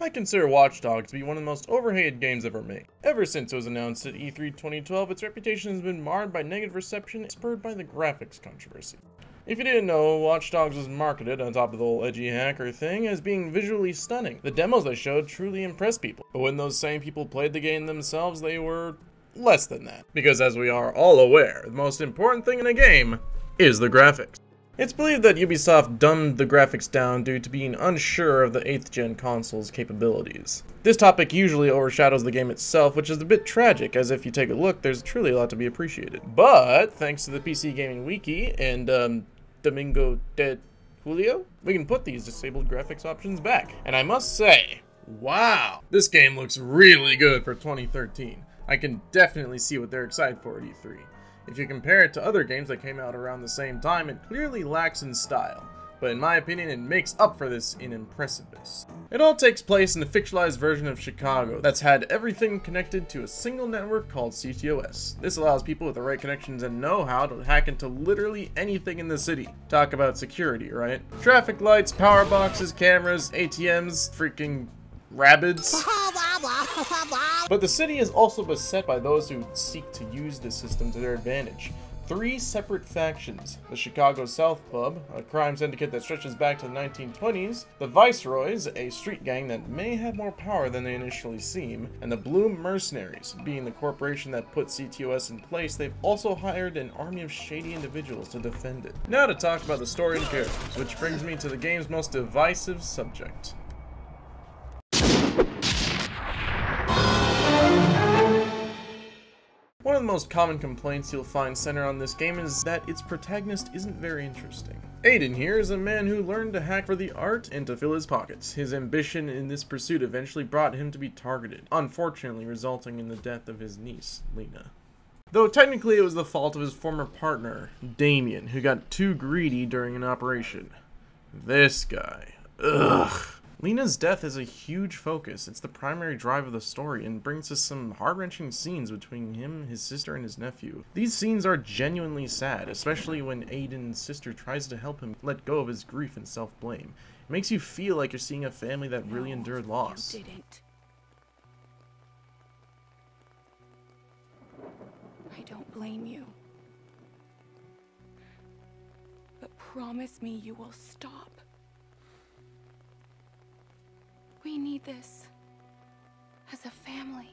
I consider Watchdogs to be one of the most overhated games ever made. Ever since it was announced at E3 2012, its reputation has been marred by negative reception spurred by the graphics controversy. If you didn't know, Watchdogs was marketed, on top of the whole edgy hacker thing, as being visually stunning. The demos they showed truly impressed people, but when those same people played the game themselves, they were less than that. Because as we are all aware, the most important thing in a game is the graphics. It's believed that Ubisoft dumbed the graphics down due to being unsure of the 8th gen console's capabilities. This topic usually overshadows the game itself, which is a bit tragic, as if you take a look, there's truly a lot to be appreciated. But, thanks to the PC Gaming Wiki and Domingo de Julio, we can put these disabled graphics options back. And I must say, wow, this game looks really good for 2013. I can definitely see what they're excited for at E3. If you compare it to other games that came out around the same time, it clearly lacks in style, but in my opinion it makes up for this in impressiveness. It all takes place in a fictionalized version of Chicago that's had everything connected to a single network called CTOS. This allows people with the right connections and know-how to hack into literally anything in the city. Talk about security, right? Traffic lights, power boxes, cameras, ATMs, freaking rabbits. But the city is also beset by those who seek to use this system to their advantage. 3 separate factions: the Chicago South Club, a crime syndicate that stretches back to the 1920s, the Viceroys, a street gang that may have more power than they initially seem, and the Blue Mercenaries. Being the corporation that put CTOS in place, they've also hired an army of shady individuals to defend it. Now to talk about the story and characters, which brings me to the game's most divisive subject. One of the most common complaints you'll find centered on this game is that its protagonist isn't very interesting. Aiden here is a man who learned to hack for the art and to fill his pockets. His ambition in this pursuit eventually brought him to be targeted, unfortunately resulting in the death of his niece, Lena. Though technically it was the fault of his former partner, Damien, who got too greedy during an operation. This guy. Ugh. Lena's death is a huge focus. It's the primary drive of the story and brings us some heart-wrenching scenes between him, his sister, and his nephew. These scenes are genuinely sad, especially when Aiden's sister tries to help him let go of his grief and self-blame. It makes you feel like you're seeing a family that really endured loss. You didn't. I don't blame you. But promise me you will stop. We need this as a family.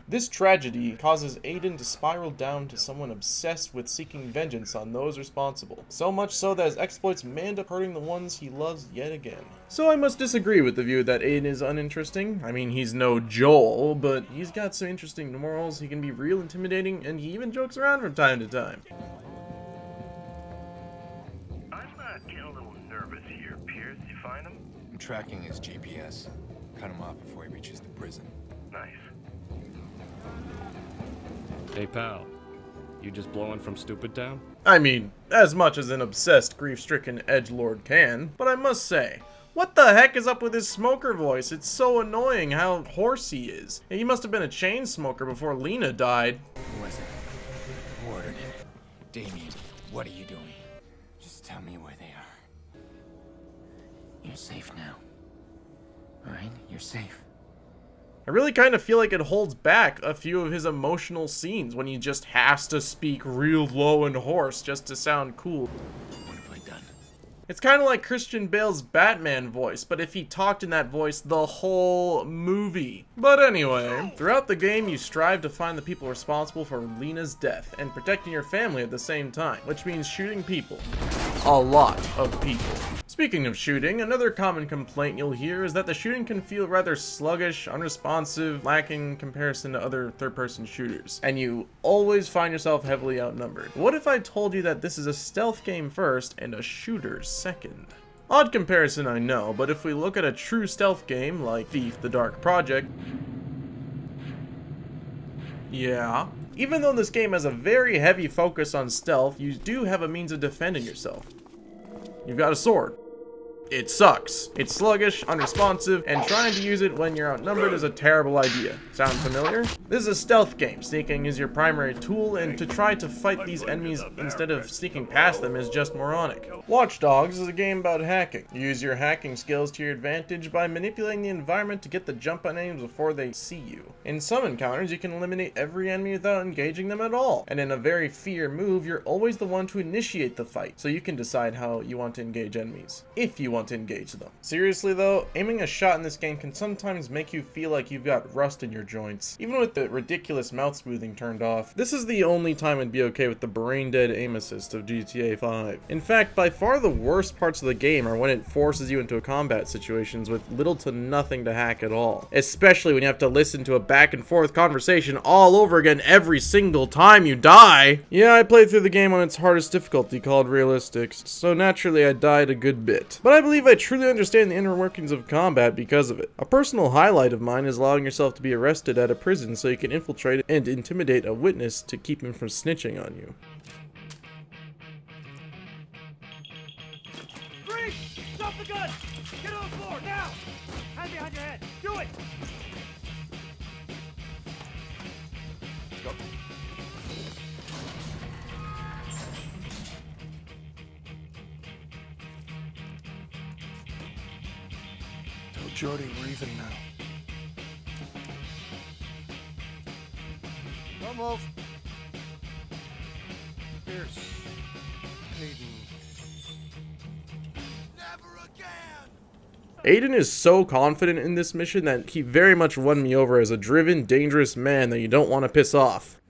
This tragedy causes Aiden to spiral down to someone obsessed with seeking vengeance on those responsible. So much so that his exploits may end up hurting the ones he loves yet again. So I must disagree with the view that Aiden is uninteresting. I mean, he's no Joel, but he's got some interesting morals, he can be real intimidating, and he even jokes around from time to time. I'm tracking his GPS. Cut him off before he reaches the prison. Nice. Hey pal, you just blowing from Stupid Town? I mean, as much as an obsessed, grief-stricken edgelord can, but I must say, what the heck is up with his smoker voice? It's so annoying how hoarse he is. He must have been a chain smoker before Lena died. Who was it? Who ordered it? Damien, what are you doing? Just tell me where they are. You're safe now. Alright? You're safe. I really kind of feel like it holds back a few of his emotional scenes when he just has to speak real low and hoarse just to sound cool. What have I done? It's kind of like Christian Bale's Batman voice, but if he talked in that voice the whole movie. But anyway, throughout the game you strive to find the people responsible for Lena's death and protecting your family at the same time, which means shooting people. A lot of people. Speaking of shooting, another common complaint you'll hear is that the shooting can feel rather sluggish, unresponsive, lacking in comparison to other third-person shooters, and you always find yourself heavily outnumbered. What if I told you that this is a stealth game first and a shooter second? Odd comparison, I know, but if we look at a true stealth game like Thief: The Dark Project, yeah. Even though this game has a very heavy focus on stealth, you do have a means of defending yourself. You've got a sword. it sucks. It's sluggish, unresponsive, and trying to use it when you're outnumbered is a terrible idea. Sound familiar? This is a stealth game. Sneaking is your primary tool, and to try to fight these enemies instead of sneaking past them is just moronic. Watchdogs is a game about hacking. You use your hacking skills to your advantage by manipulating the environment to get the jump on enemies before they see you. In some encounters, you can eliminate every enemy without engaging them at all, and in a very fear move, you're always the one to initiate the fight, so you can decide how you want to engage enemies, if you want to engage them. Seriously though, aiming a shot in this game can sometimes make you feel like you've got rust in your joints, even with the ridiculous mouth smoothing turned off. This is the only time I'd be okay with the brain-dead aim assist of GTA 5. In fact, by far the worst parts of the game are when it forces you into combat situations with little to nothing to hack at all, especially when you have to listen to a back and forth conversation all over again every single time you die. Yeah, I played through the game on its hardest difficulty called realistic, so naturally I died a good bit. But I believe I truly understand the inner workings of combat because of it. A personal highlight of mine is allowing yourself to be arrested at a prison so you can infiltrate and intimidate a witness to keep him from snitching on you. Freeze! Stop the gun! Get on the floor, now! Hand behind your head! Do it! Go. Tell Jordy we're even now. Don't move. Pierce. Hayden. Aiden is so confident in this mission that he very much won me over as a driven, dangerous man that you don't want to piss off.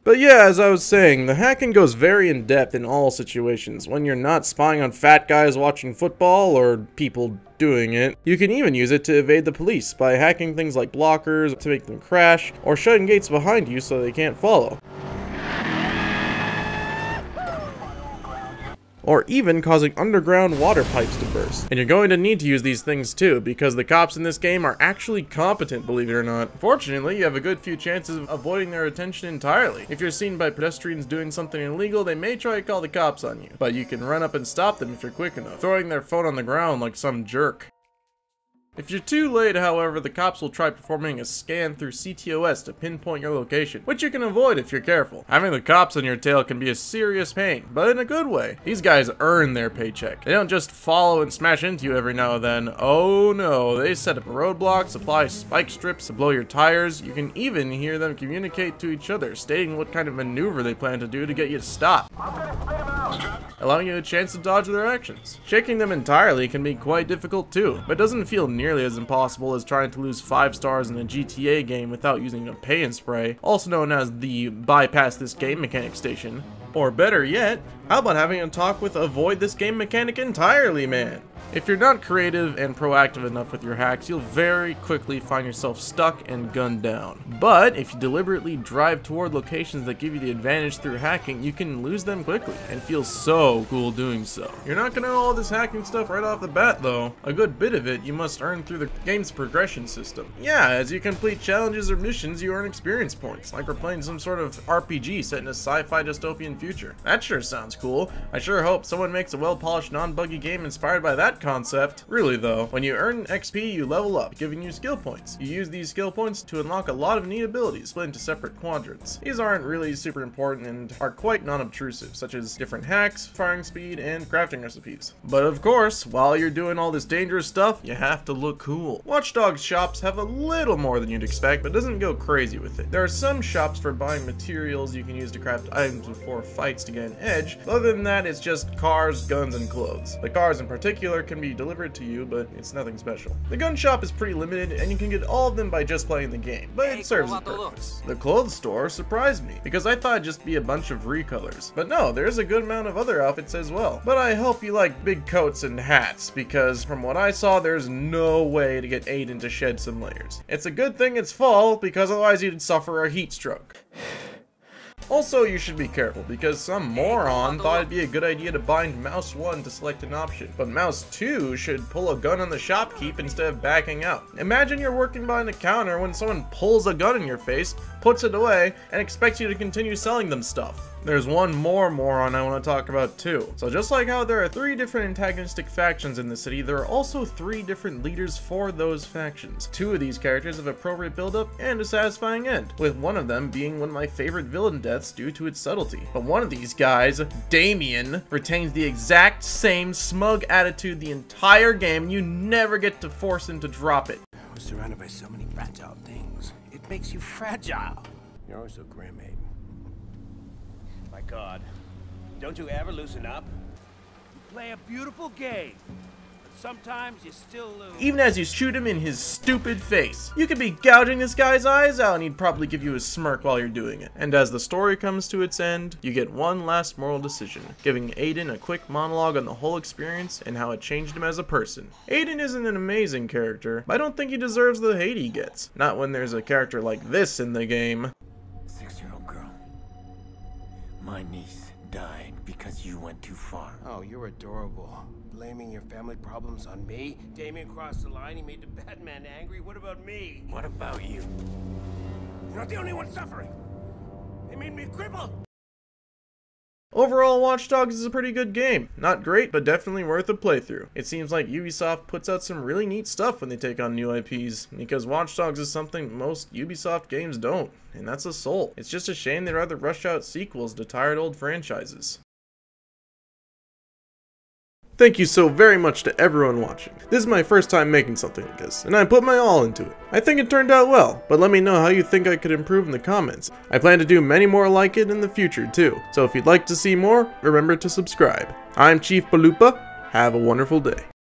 But yeah, as I was saying, the hacking goes very in depth in all situations. When you're not spying on fat guys watching football or people doing it, you can even use it to evade the police by hacking things like blockers to make them crash or shutting gates behind you so they can't follow. Or even causing underground water pipes to burst. And you're going to need to use these things too, because the cops in this game are actually competent, believe it or not. Fortunately, you have a good few chances of avoiding their attention entirely. If you're seen by pedestrians doing something illegal, they may try to call the cops on you, but you can run up and stop them if you're quick enough, throwing their phone on the ground like some jerk. If you're too late, however, the cops will try performing a scan through CTOS to pinpoint your location, which you can avoid if you're careful. Having the cops on your tail can be a serious pain, but in a good way. These guys earn their paycheck. They don't just follow and smash into you every now and then. Oh no, they set up roadblocks, apply spike strips to blow your tires. You can even hear them communicate to each other, stating what kind of maneuver they plan to do to get you to stop, allowing you a chance to dodge their actions. Shaking them entirely can be quite difficult too, but doesn't feel nearly as impossible as trying to lose 5 stars in a GTA game without using a pay and spray, also known as the bypass this game mechanic station. Or better yet, how about having a talk with avoid this game mechanic entirely, man? If you're not creative and proactive enough with your hacks, you'll very quickly find yourself stuck and gunned down. But if you deliberately drive toward locations that give you the advantage through hacking, you can lose them quickly and feel so cool doing so. You're not gonna know all this hacking stuff right off the bat though. A good bit of it you must earn through the game's progression system. Yeah, as you complete challenges or missions, you earn experience points, like we're playing some sort of RPG set in a sci-fi dystopian future. That sure sounds cool. I sure hope someone makes a well-polished, non-buggy game inspired by that concept. Really though, when you earn XP, you level up, giving you skill points. You use these skill points to unlock a lot of neat abilities, split into separate quadrants. These aren't really super important and are quite non-obtrusive, such as different hacks, firing speed, and crafting recipes. But of course, while you're doing all this dangerous stuff, you have to look cool. Watchdogs shops have a little more than you'd expect, but doesn't go crazy with it. There are some shops for buying materials you can use to craft items before fights to get an edge. Other than that, it's just cars, guns, and clothes. The cars in particular can be delivered to you, but it's nothing special. The gun shop is pretty limited, and you can get all of them by just playing the game, but it serves a purpose. The clothes store surprised me, because I thought it'd just be a bunch of recolors. But no, there's a good amount of other outfits as well. But I hope you like big coats and hats, because from what I saw, there's no way to get Aiden to shed some layers. It's a good thing it's fall, because otherwise you'd suffer a heat stroke. Also, you should be careful, because some moron thought it'd be a good idea to bind mouse 1 to select an option, but mouse 2 should pull a gun on the shopkeep instead of backing out. Imagine you're working behind a counter when someone pulls a gun in your face, puts it away, and expects you to continue selling them stuff. There's one more moron I want to talk about too. So just like how there are 3 different antagonistic factions in the city, there are also 3 different leaders for those factions. 2 of these characters have appropriate build-up and a satisfying end, with one of them being one of my favorite villain deaths due to its subtlety. But one of these guys, Damien, retains the exact same smug attitude the entire game, and you never get to force him to drop it. We're surrounded by so many fragile things. It makes you fragile. You're always so grim, Aiden. My God, don't you ever loosen up? You play a beautiful game, but sometimes you still lose. Even as you shoot him in his stupid face. You could be gouging this guy's eyes out and he'd probably give you a smirk while you're doing it. And as the story comes to its end, you get one last moral decision, giving Aiden a quick monologue on the whole experience and how it changed him as a person. Aiden isn't an amazing character, but I don't think he deserves the hate he gets. Not when there's a character like this in the game. 6-year-old girl. My niece died because you went too far. Oh, you're adorable. Blaming your family problems on me? Damien crossed the line, he made the bad man angry. What about me? What about you? You're not the only one suffering. They made me a cripple. Overall, Watchdogs is a pretty good game. Not great, but definitely worth a playthrough. It seems like Ubisoft puts out some really neat stuff when they take on new IPs, because Watchdogs is something most Ubisoft games don't, and that's a soul. It's just a shame they'd rather rush out sequels to tired old franchises. Thank you so very much to everyone watching. This is my first time making something like this, and I put my all into it. I think it turned out well, but let me know how you think I could improve in the comments. I plan to do many more like it in the future too, so if you'd like to see more, remember to subscribe. I'm Chief Balupa. Have a wonderful day.